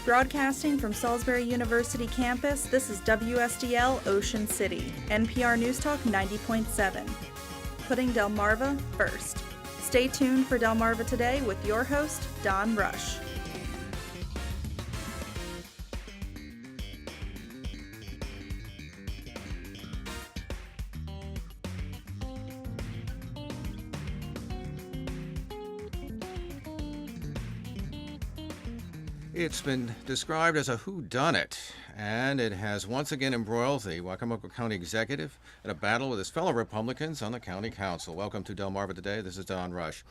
Broadcasting from Salisbury University campus, this is WSDL Ocean City, NPR News Talk 90.7. Putting Delmarva first. Stay tuned for Delmarva Today with your host, Don Rush. It's been described as a whodunit, and it has once again embroiled the Wicomico County Executive in a battle with his fellow Republicans on the County Council. Welcome to Delmarva Today. This is Don Rush.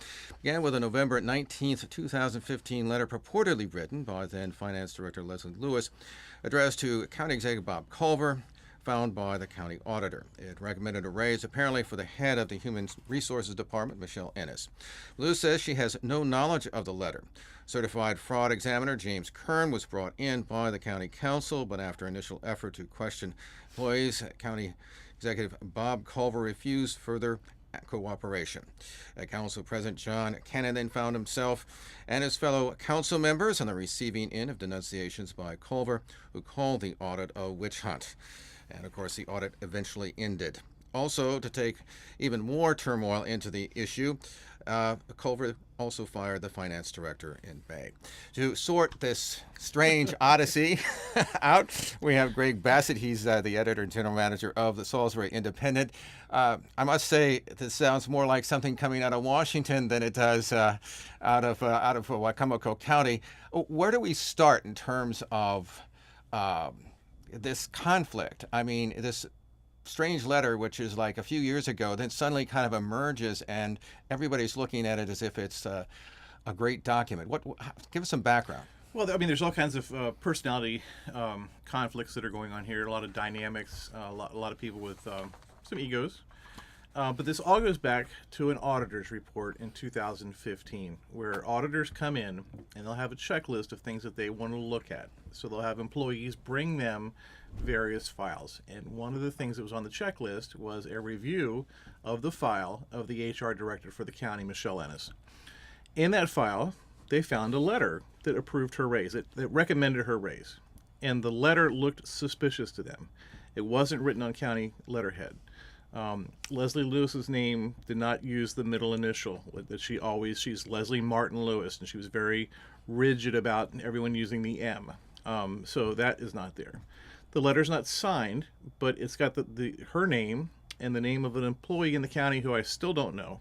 Began with a November 19th, 2015 letter purportedly written by then Finance Director Leslie Lewis, addressed to County Executive Bob Culver, found by the county auditor. It recommended a raise apparently for the head of the Human Resources Department, Michelle Ennis. Lewis says she has no knowledge of the letter. Certified fraud examiner James Kern was brought in by the county council, but after initial effort to question employees, County Executive Bob Culver refused further cooperation. Council President John Cannon then found himself and his fellow council members on the receiving end of denunciations by Culver, who called the audit a witch hunt. And of course, the audit eventually ended. Also, to take even more turmoil into the issue, Culver also fired the finance director in May. To sort this strange odyssey out, we have Greg Bassett. He's the editor and general manager of the Salisbury Independent. I must say, this sounds more like something coming out of Washington than it does out of Wicomico County. Where do we start in terms of this conflict? I mean, this strange letter, which is like a few years ago, then suddenly kind of emerges and everybody's looking at it as if it's a great document. Give us some background. Well, I mean, there's all kinds of personality conflicts that are going on here, a lot of dynamics, a lot of people with some egos. But this all goes back to an auditor's report in 2015, where auditors come in and they'll have a checklist of things that they want to look at. So they'll have employees bring them various files. And one of the things that was on the checklist was a review of the file of the HR director for the county, Michelle Ennis. In that file, they found a letter that approved her raise, that recommended her raise. And the letter looked suspicious to them. It wasn't written on county letterhead. Leslie Lewis's name did not use the middle initial. That she's Leslie Martin Lewis, and she was very rigid about everyone using the M. So that is not there. The letter's not signed, but it's got her name and the name of an employee in the county who I still don't know.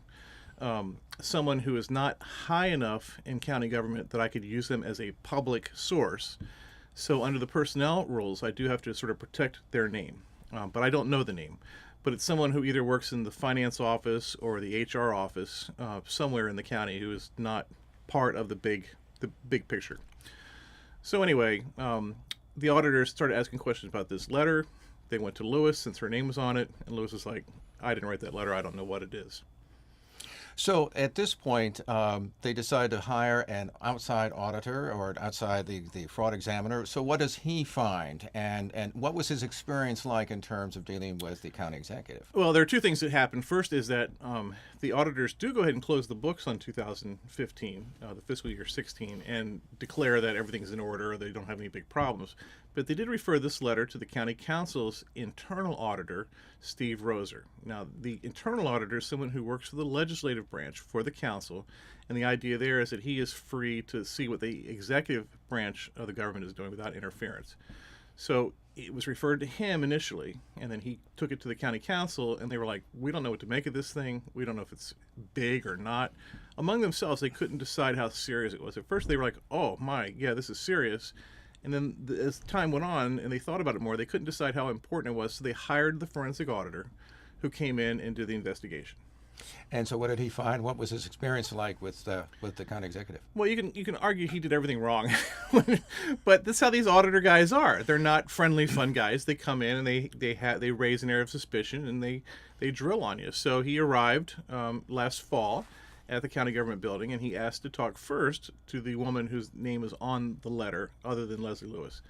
Someone who is not high enough in county government that I could use them as a public source. So under the personnel rules, I do have to sort of protect their name, but I don't know the name. But it's someone who either works in the finance office or the HR office somewhere in the county who is not part of the big picture. So anyway, the auditors started asking questions about this letter. They went to Lewis since her name was on it, and Lewis was like, I didn't write that letter. I don't know what it is. So at this point, they decide to hire an outside auditor or outside the fraud examiner. So what does he find, and what was his experience like in terms of dealing with the county executive? Well, there are two things that happen. First is that the auditors do go ahead and close the books on 2015, the fiscal year 16, and declare that everything's in order, they don't have any big problems. But they did refer this letter to the county council's internal auditor, Steve Roser. Now, the internal auditor is someone who works for the legislative branch for the council, and the idea there is that he is free to see what the executive branch of the government is doing without interference. So it was referred to him initially, and then he took it to the county council, and they were like, we don't know what to make of this thing. We don't know if it's big or not. Among themselves, they couldn't decide how serious it was. At first, they were like, oh my, yeah, this is serious. And then as time went on and they thought about it more, they couldn't decide how important it was, so they hired the forensic auditor who came in and did the investigation. And so what did he find? What was his experience like with the county executive? Well, you can argue he did everything wrong, but that's how these auditor guys are. They're not friendly, fun guys. They come in and they raise an air of suspicion and they drill on you. So he arrived last fall at the county government building, and he asked to talk first to the woman whose name is on the letter, other than Leslie Lewis.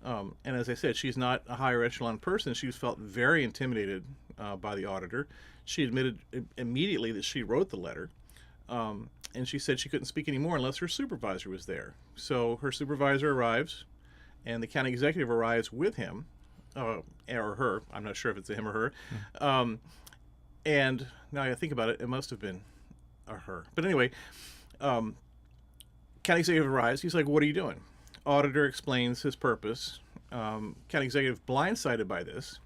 And as I said, she's not a higher echelon person. She felt very intimidated by the auditor. She admitted immediately that she wrote the letter. And she said she couldn't speak anymore unless her supervisor was there. So her supervisor arrives, and the county executive arrives with him, or her. I'm not sure if it's a him or her. And now I think about it, it must have been a her. But anyway, county executive arrives. He's like, "What are you doing?" Auditor explains his purpose. County executive, blindsided by this,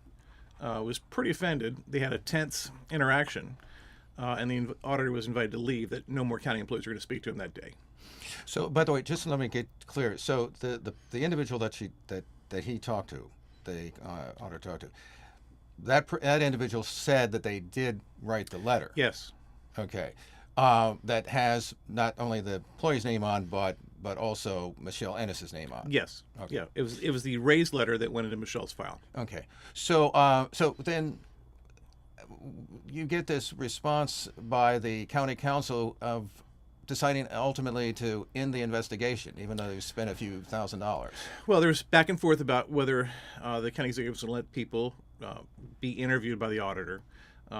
was pretty offended. They had a tense interaction. And the auditor was invited to leave, that no more county employees were going to speak to him that day. So, by the way, just let me get clear. So, the individual that he talked to, the auditor talked to, that individual said that they did write the letter. Yes. Okay. That has not only the employee's name on, but also Michelle Ennis's name on. Yes. Okay. Yeah. It was the raised letter that went into Michelle's file. Okay. So then you get this response by the county council of deciding ultimately to end the investigation, even though they spent a few $1,000s. Well, there's back and forth about whether the county executive was going to let people be interviewed by the auditor.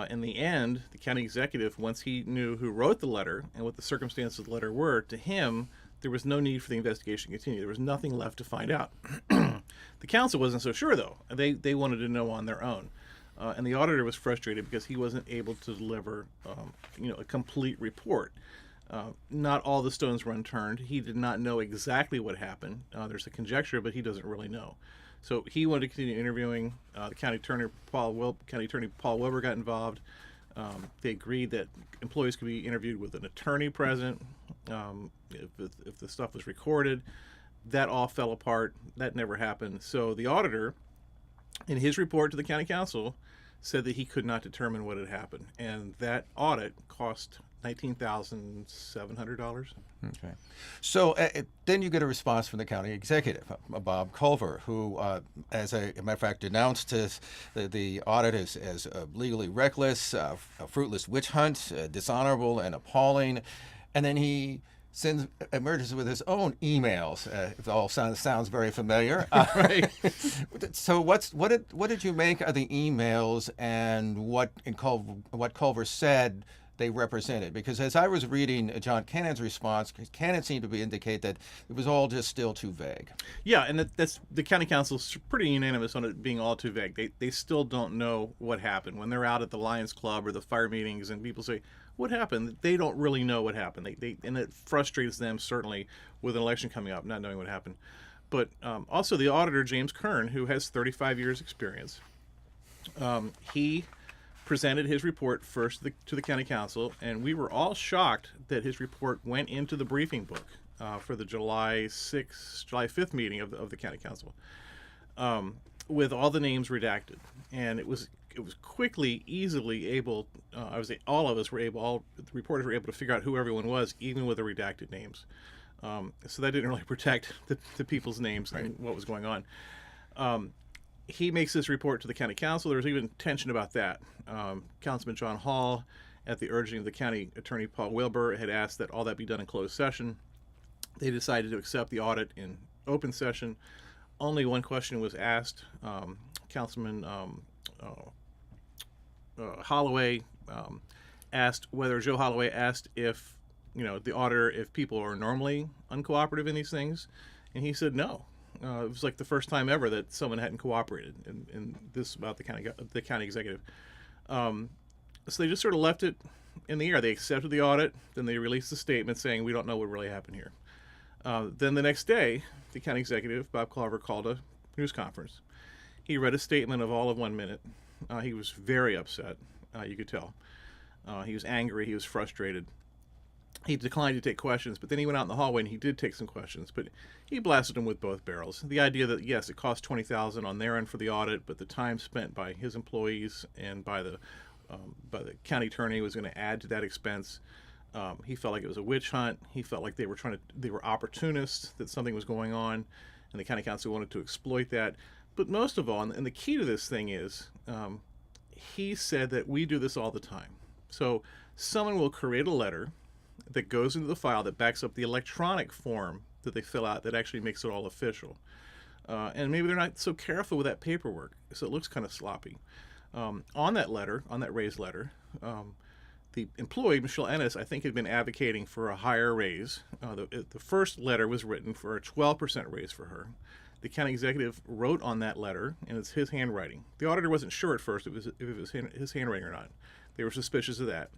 In the end, the county executive, once he knew who wrote the letter and what the circumstances of the letter were, to him, there was no need for the investigation to continue. There was nothing left to find out. The council wasn't so sure, though. They wanted to know on their own. And the auditor was frustrated because he wasn't able to deliver, a complete report. Not all the stones were unturned. He did not know exactly what happened. There's a conjecture, but he doesn't really know. So he wanted to continue interviewing. The county attorney Paul Wilbur got involved. They agreed that employees could be interviewed with an attorney present if the stuff was recorded. That all fell apart. That never happened. So the auditor, in his report to the county council, said that he could not determine what had happened, and that audit cost $19,700. Okay. So then you get a response from the county executive, Bob Culver, who, as a matter of fact, denounced the audit as legally reckless, a fruitless witch hunt, dishonorable and appalling, and then he emerges with his own emails. It all sounds very familiar. Right. So what did you make of the emails and what Culver said they represented? Because as I was reading John Cannon's response, Cannon seemed to indicate that it was all just still too vague. Yeah, and that's the county council's pretty unanimous on it being all too vague. They still don't know what happened. When they're out at the Lions Club or the fire meetings and people say, "What happened?" They don't really know what happened. And it frustrates them, certainly, with an election coming up, not knowing what happened. But also the auditor, James Kern, who has 35 years experience, he presented his report first to the county council, and we were all shocked that his report went into the briefing book for the July 5th meeting of the county council, with all the names redacted. And it was quickly, easily able. All the reporters were able to figure out who everyone was, even with the redacted names. So that didn't really protect the people's names and what was going on. He makes this report to the county council. There was even tension about that. Councilman John Hall, at the urging of the county attorney Paul Wilbur, had asked that all that be done in closed session. They decided to accept the audit in open session. Only one question was asked. Councilman Holloway asked whether Joe Holloway asked if the auditor, if people are normally uncooperative in these things, and he said no. It was like the first time ever that someone hadn't cooperated in this about the county executive. So they just sort of left it in the air. They accepted the audit, then they released a statement saying we don't know what really happened here. Then the next day, the county executive, Bob Culver, called a news conference. He read a statement of all of 1 minute. He was very upset. You could tell. He was angry. He was frustrated. He declined to take questions, but then he went out in the hallway and he did take some questions. But he blasted them with both barrels. The idea that, yes, it cost $20,000 on their end for the audit, but the time spent by his employees and by the county attorney was going to add to that expense. He felt like it was a witch hunt. He felt like they were opportunists, that something was going on, and the county council wanted to exploit that. But most of all, and the key to this thing is, he said that we do this all the time. So someone will create a letter that goes into the file that backs up the electronic form that they fill out that actually makes it all official. And maybe they're not so careful with that paperwork, so it looks kind of sloppy. On that letter, on that raised letter, the employee, Michelle Ennis, I think had been advocating for a higher raise. The first letter was written for a 12% raise for her. The county executive wrote on that letter, and it's his handwriting. The auditor wasn't sure at first if it was his handwriting or not. They were suspicious of that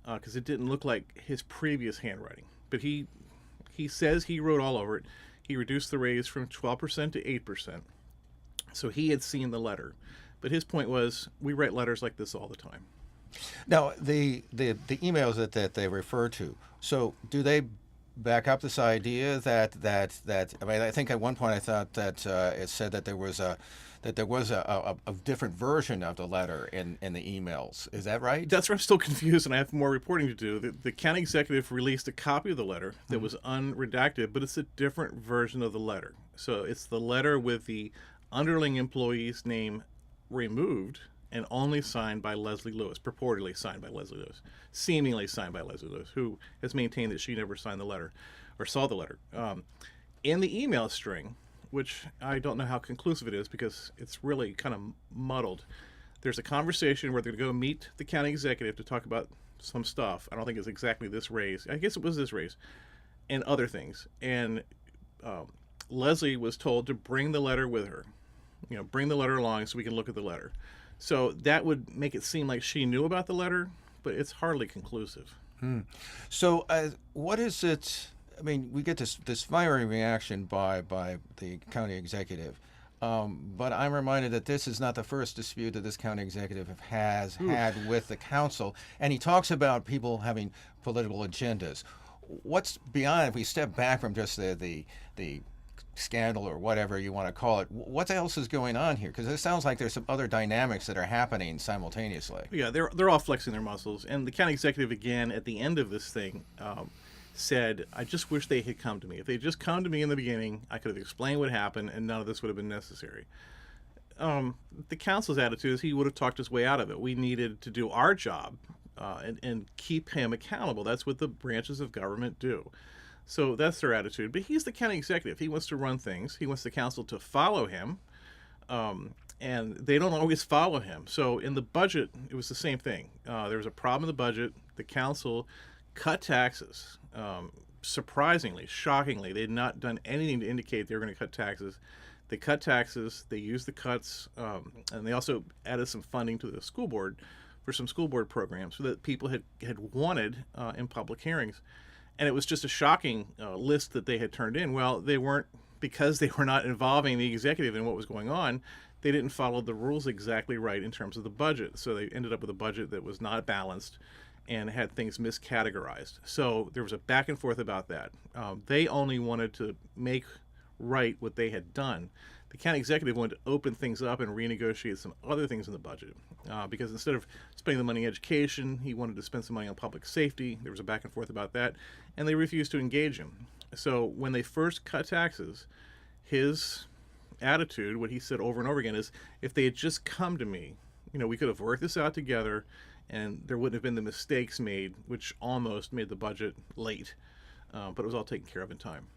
because it didn't look like his previous handwriting. But he says he wrote all over it. He reduced the raise from 12% to 8%. So he had seen the letter. But his point was, we write letters like this all the time. Now, the emails that they refer to, so do they back up this idea that I mean, I think at one point I thought that it said that there was a different version of the letter in the emails. Is that right? That's where I'm still confused, and I have more reporting to do. The county executive released a copy of the letter that was unredacted, but it's a different version of the letter. So it's the letter with the underling employee's name removed and only signed by Leslie Lewis, purportedly signed by Leslie Lewis, seemingly signed by Leslie Lewis, who has maintained that she never signed the letter or saw the letter. In the email string, which I don't know how conclusive it is because it's really kind of muddled, there's a conversation where they're going to go meet the county executive to talk about some stuff. I don't think it's exactly this raise. I guess it was this raise and other things. And Leslie was told to bring the letter with her, bring the letter along so we can look at the letter. So that would make it seem like she knew about the letter, but it's hardly conclusive. So what is it? I mean, we get this fiery reaction by the county executive, but I'm reminded that this is not the first dispute that this county executive has had with the council, and he talks about people having political agendas. What's beyond, if we step back from just the scandal or whatever you want to call it, what else is going on here? Because it sounds like there's some other dynamics that are happening simultaneously. Yeah, they're all flexing their muscles. And the county executive, again, at the end of this thing, said, I just wish they had come to me. If they'd just come to me in the beginning, I could have explained what happened and none of this would have been necessary. The council's attitude is he would have talked his way out of it. We needed to do our job and keep him accountable. That's what the branches of government do. So that's their attitude. But he's the county executive. He wants to run things. He wants the council to follow him. And they don't always follow him. So in the budget, it was the same thing. There was a problem in the budget. The council cut taxes. Surprisingly, shockingly, they had not done anything to indicate they were going to cut taxes. They cut taxes. They used the cuts. And they also added some funding to the school board for some school board programs so that people had wanted in public hearings. And it was just a shocking list that they had turned in. Well, they weren't, because they were not involving the executive in what was going on, they didn't follow the rules exactly right in terms of the budget. So they ended up with a budget that was not balanced and had things miscategorized. So there was a back and forth about that. They only wanted to make right what they had done. The county executive wanted to open things up and renegotiate some other things in the budget because instead of spending the money on education, he wanted to spend some money on public safety. There was a back and forth about that, and they refused to engage him. So when they first cut taxes, his attitude, what he said over and over again, is if they had just come to me, we could have worked this out together and there wouldn't have been the mistakes made, which almost made the budget late. But it was all taken care of in time.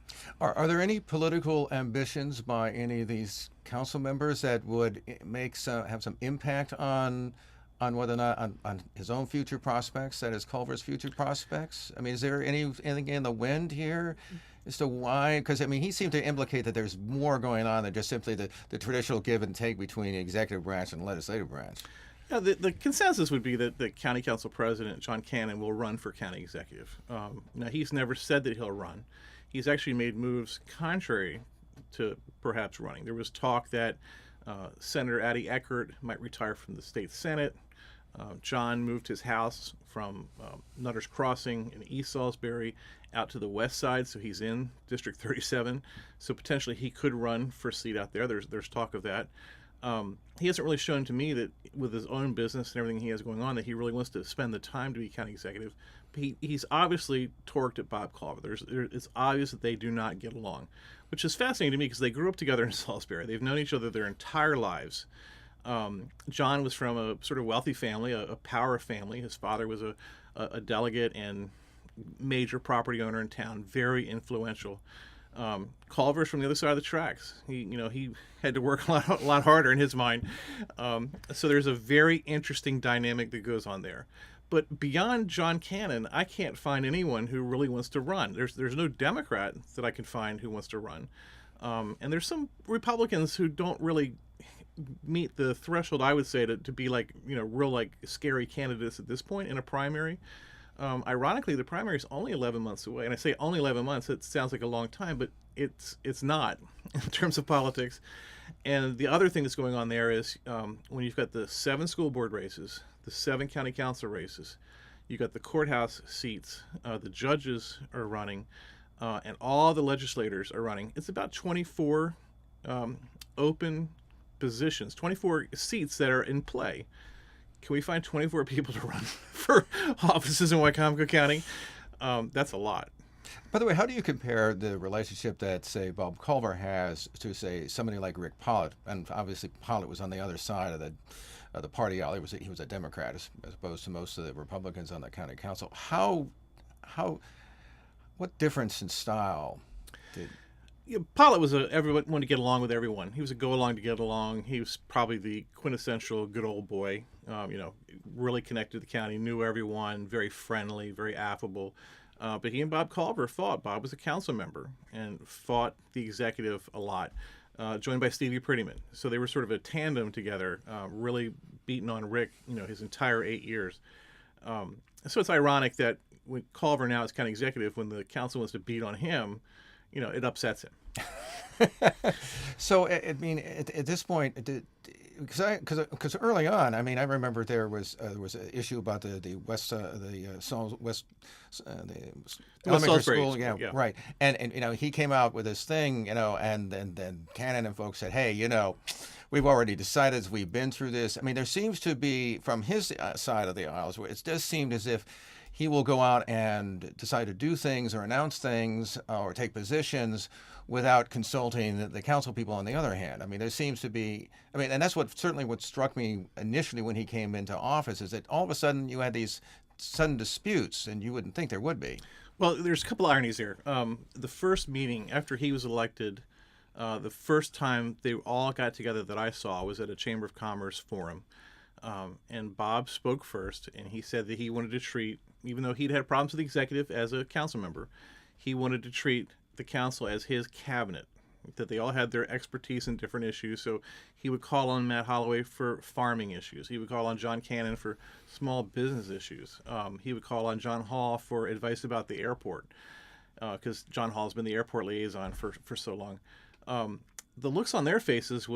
Are there any political ambitions by any of these council members that would have some impact on whether or not on his own future prospects, that is Culver's future prospects? I mean, is there anything in the wind here as to why? Because I mean, he seemed to implicate that there's more going on than just simply the traditional give and take between the executive branch and the legislative branch. Yeah, the consensus would be that the county council president, John Cannon, will run for county executive. Now, he's never said that he'll run. He's actually made moves contrary to perhaps running. There was talk that Senator Addie Eckert might retire from the state Senate. John moved his house from Nutter's Crossing in East Salisbury out to the west side, so he's in District 37. So potentially he could run for a seat out there. There's talk of that. He hasn't really shown to me that with his own business and everything he has going on that he really wants to spend the time to be county executive. But he's obviously torqued at Bob Culver. It's obvious that they do not get along, which is fascinating to me because they grew up together in Salisbury. They've known each other their entire lives. John was from a sort of wealthy family, a power family. His father was a delegate and major property owner in town, very influential. Culver's from the other side of the tracks. He had to work a lot harder in his mind. So there's a very interesting dynamic that goes on there. But beyond John Cannon, I can't find anyone who really wants to run. There's no Democrat that I can find who wants to run, and there's some Republicans who don't really meet the threshold, I would say, to be like, real like scary candidates at this point in a primary. Ironically, the primary is only 11 months away, and I say only 11 months. It sounds like a long time, but it's not in terms of politics. And the other thing that's going on there is when you've got the 7 school board races, the 7 county council races, you've got the courthouse seats, the judges are running, and all the legislators are running. It's about 24 open positions, 24 seats that are in play. Can we find 24 people to run for offices in Wicomico County? That's a lot. By the way, how do you compare the relationship that, say, Bob Culver has to, say, somebody like Rick Pollitt? And obviously, Pollitt was on the other side of the party aisle. He was a Democrat as opposed to most of the Republicans on the county council. What difference in style did? Pollitt was everyone wanted to get along with everyone. He was a go along to get along. He was probably the quintessential good old boy. Really connected to the county, knew everyone, very friendly, very affable. But he and Bob Culver fought. Bob was a council member and fought the executive a lot, joined by Stevie Prettyman. So they were sort of a tandem together, really beating on Rick, his entire 8 years. So it's ironic that when Culver now is county executive, when the council wants to beat on him, it upsets him. So, I mean, at this point, because early on, I mean, I remember there was an issue about the elementary school, yeah, right, and he came out with this thing, and then Cannon and folks said, hey, we've already decided as we've been through this. I mean, there seems to be from his side of the aisles, it does seem as if he will go out and decide to do things or announce things or take positions without consulting the council people on the other hand. I mean, there seems to be, and that's what struck me initially when he came into office, is that all of a sudden you had these sudden disputes, and you wouldn't think there would be. Well, there's a couple ironies here. The first meeting after he was elected, the first time they all got together that I saw was at a Chamber of Commerce forum. And Bob spoke first, and he said that he wanted to treat, even though he'd had problems with the executive as a council member, he wanted to treat the council as his cabinet, that they all had their expertise in different issues. So he would call on Matt Holloway for farming issues. He would call on John Cannon for small business issues. He would call on John Hall for advice about the airport, because John Hall's been the airport liaison for so long. The looks on their faces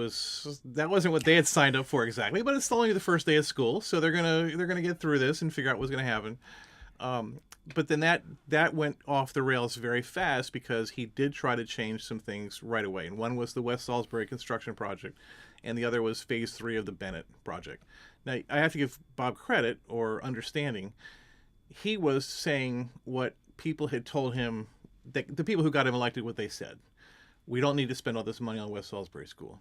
that wasn't what they had signed up for exactly, but it's only the first day of school, so they're gonna get through this and figure out what's gonna happen. But then that went off the rails very fast because he did try to change some things right away. And one was the West Salisbury construction project, and the other was phase 3 of the Bennett project. Now, I have to give Bob credit or understanding. He was saying what people had told him, the people who got him elected, what they said. We don't need to spend all this money on West Salisbury School.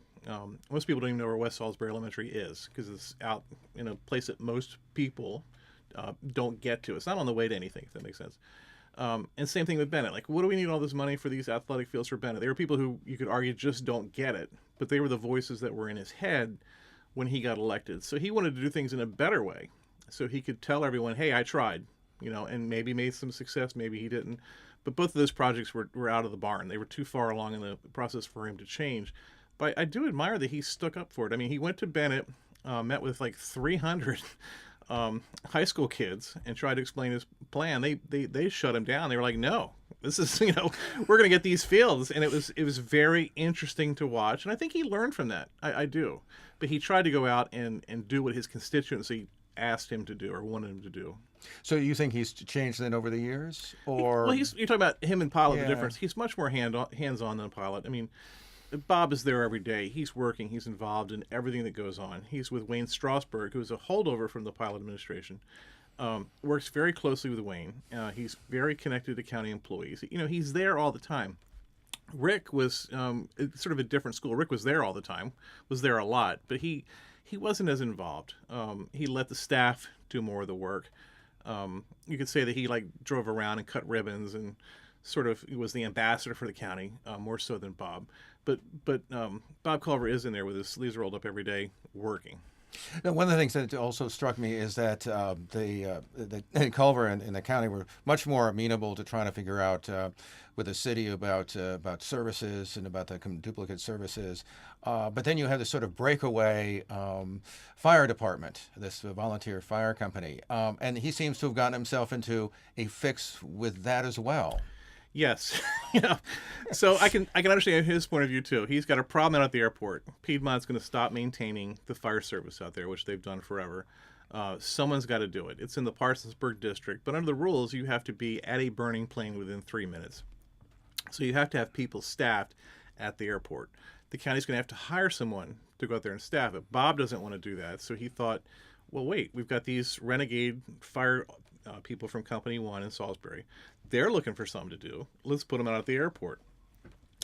Most people don't even know where West Salisbury Elementary is because it's out in a place that most people don't get to. It's not on the way to anything, if that makes sense. And same thing with Bennett. Like, what do we need all this money for these athletic fields for Bennett? They were people who you could argue just don't get it, but they were the voices that were in his head when he got elected. So he wanted to do things in a better way, so he could tell everyone, hey, I tried, and maybe made some success, maybe he didn't. But both of those projects were out of the barn. They were too far along in the process for him to change. But I do admire that he stuck up for it. I mean, he went to Bennett, met with like 300 high school kids and tried to explain his plan. They shut him down. They were like, no, this is, we're going to get these fields. And it was very interesting to watch. And I think he learned from that. I do. But he tried to go out and do what his constituency asked him to do or wanted him to do. So you think he's changed then over the years? Or well, you're talking about him and Pollitt, yeah. The difference. He's much more hands-on than Pollitt. I mean, Bob is there every day. He's working. He's involved in everything that goes on. He's with Wayne Strasburg, who's a holdover from the Pollitt administration. Works very closely with Wayne. He's very connected to county employees. He's there all the time. Rick was sort of a different school. Rick was there all the time, was there a lot, but he wasn't as involved. He let the staff do more of the work. You could say that he drove around and cut ribbons and sort of was the ambassador for the county, more so than Bob. But Bob Culver is in there with his sleeves rolled up every day working. Now, one of the things that also struck me is that the Culver and the county were much more amenable to trying to figure out with the city about services and about the duplicate services. But then you have this sort of breakaway fire department, this volunteer fire company, and he seems to have gotten himself into a fix with that as well. Yes, So I can understand his point of view too. He's got a problem out at the airport. Piedmont's going to stop maintaining the fire service out there, which they've done forever. Someone's got to do it. It's in the Parsonsburg district, but under the rules, you have to be at a burning plane within 3 minutes. So you have to have people staffed at the airport. The county's going to have to hire someone to go out there and staff it. Bob doesn't want to do that, so he thought, well, wait, we've got these renegade fire people from Company 1 in Salisbury. They're looking for something to do. Let's put them out at the airport.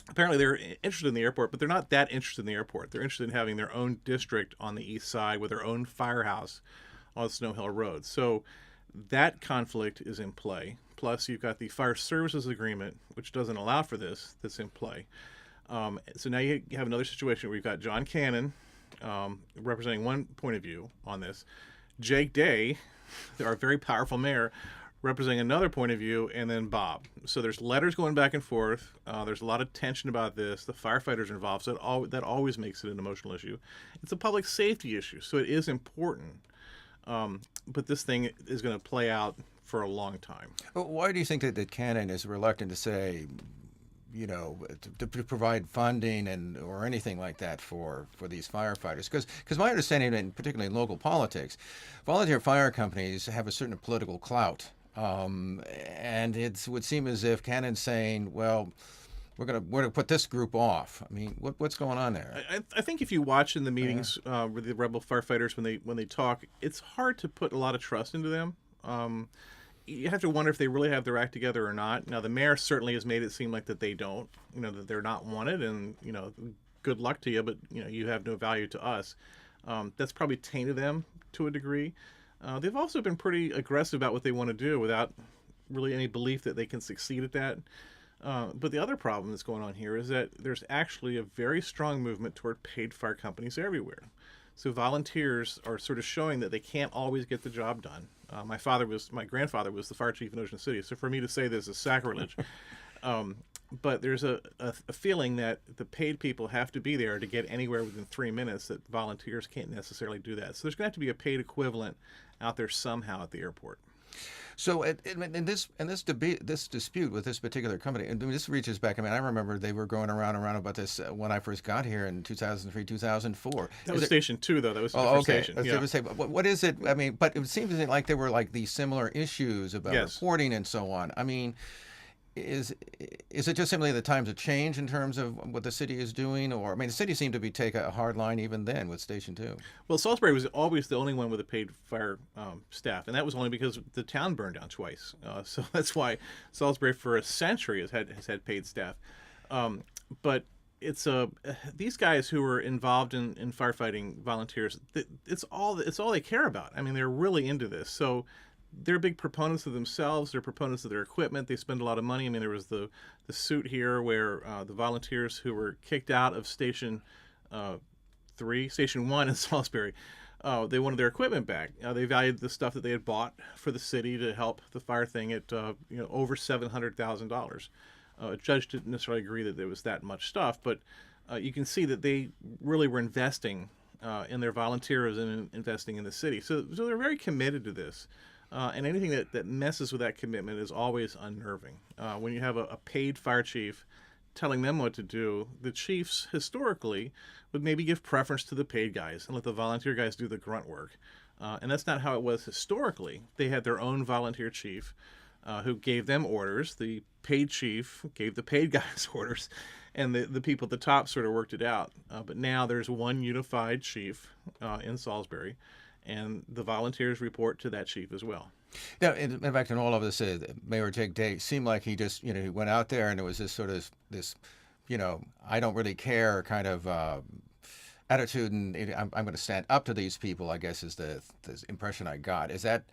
Apparently they're interested in the airport, but they're not that interested in the airport. They're interested in having their own district on the east side with their own firehouse on Snow Hill Road. So that conflict is in play. Plus, you've got the fire services agreement, which doesn't allow for this, that's in play. So now you have another situation where you've got John Cannon representing one point of view on this, Jake Day, our very powerful mayor, representing another point of view, and then Bob. So there's letters going back and forth. There's a lot of tension about this. The firefighters are involved, so that always makes it an emotional issue. It's a public safety issue, so it is important. But this thing is going to play out for a long time. Why do you think that Cannon is reluctant to say, to provide funding or anything like that for these firefighters? Because my understanding, and particularly in local politics, volunteer fire companies have a certain political clout. And it would seem as if Cannon's saying, well, we're gonna put this group off. I mean, what's going on there? I think if you watch in the meetings with the rebel firefighters when they talk, it's hard to put a lot of trust into them. You have to wonder if they really have their act together or not. Now, the mayor certainly has made it seem like that they don't, that they're not wanted, and good luck to you, but you have no value to us. That's probably tainted them to a degree. They've also been pretty aggressive about what they want to do without really any belief that they can succeed at that. But the other problem that's going on here is that there's actually a very strong movement toward paid fire companies everywhere. So volunteers are sort of showing that they can't always get the job done. My grandfather was the fire chief in Ocean City, so for me to say this is sacrilege. But there's a feeling that the paid people have to be there to get anywhere within 3 minutes, that volunteers can't necessarily do that. So there's going to have to be a paid equivalent out there somehow at the airport. So in this dispute with this particular company, and this reaches back. I mean, I remember they were going around about this when I first got here in 2003, 2004. That was Station 2, though. That was station. Yeah. What is it? I mean, but it seems like there were like these similar issues about reporting and so on. I mean, is it just simply the times have changed in terms of what the city is doing? Or, I mean, the city seemed to take a hard line even then with Station 2. Well, Salisbury was always the only one with a paid fire staff, and that was only because the town burned down twice. So that's why Salisbury for a century has had paid staff. But it's these guys who are involved in firefighting volunteers, it's all they care about. I mean, they're really into this. So they're big proponents of themselves. They're proponents of their equipment. They spend a lot of money. I mean, there was the suit here where the volunteers who were kicked out of Station 1 in Salisbury, they wanted their equipment back. They valued the stuff that they had bought for the city to help the fire thing at over $700,000. A judge didn't necessarily agree that there was that much stuff, but you can see that they really were investing in their volunteers and investing in the city. So they're very committed to this. And anything that messes with that commitment is always unnerving. When you have a paid fire chief telling them what to do, the chiefs historically would maybe give preference to the paid guys and let the volunteer guys do the grunt work. And that's not how it was historically. They had their own volunteer chief who gave them orders. The paid chief gave the paid guys orders, and the people at the top sort of worked it out. But now there's one unified chief in Salisbury, and the volunteers report to that chief as well. Now, in fact, in all of this, Mayor Jake Day seemed like he just, he went out there and it was this sort of I don't really care kind of attitude, and I'm going to stand up to these people, I guess, is the impression I got. Is that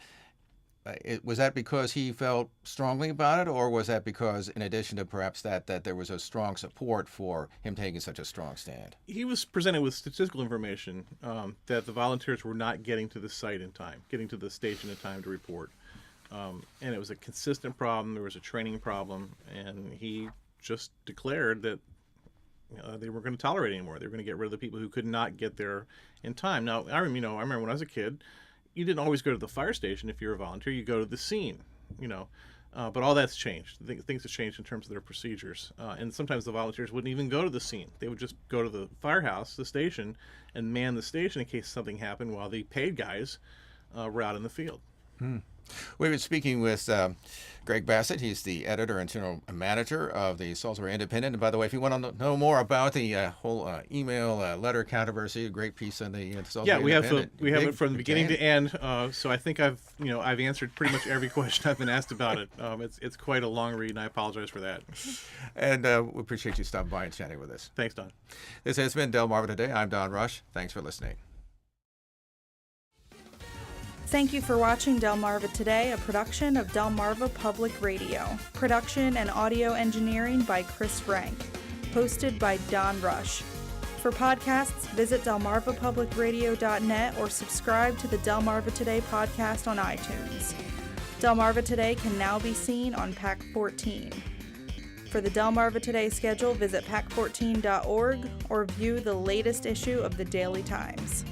Was that because he felt strongly about it, or was that because, in addition to perhaps that there was a strong support for him taking such a strong stand? He was presented with statistical information that the volunteers were not getting to the site in time, getting to the station in time to report. And it was a consistent problem. There was a training problem, and he just declared that they weren't going to tolerate it anymore. They were going to get rid of the people who could not get there in time. Now, I remember when I was a kid, you didn't always go to the fire station if you're a volunteer. You go to the scene, but all that's changed. Things have changed in terms of their procedures. And sometimes the volunteers wouldn't even go to the scene. They would just go to the firehouse, the station, and man the station in case something happened while the paid guys were out in the field. We've been speaking with Greg Bassett. He's the editor and general manager of the Salisbury Independent. And by the way, if you want to know more about the whole email letter controversy, a great piece on the Salisbury Independent. We have it from beginning to end. So I think I've answered pretty much every question I've been asked about it. It's quite a long read, and I apologize for that. And we appreciate you stopping by and chatting with us. Thanks, Don. This has been Delmarva Today. I'm Don Rush. Thanks for listening. Thank you for watching Delmarva Today, a production of Delmarva Public Radio. Production and audio engineering by Chris Frank. Hosted by Don Rush. For podcasts, visit delmarvapublicradio.net or subscribe to the Delmarva Today podcast on iTunes. Delmarva Today can now be seen on PAC 14. For the Delmarva Today schedule, visit pac14.org or view the latest issue of the Daily Times.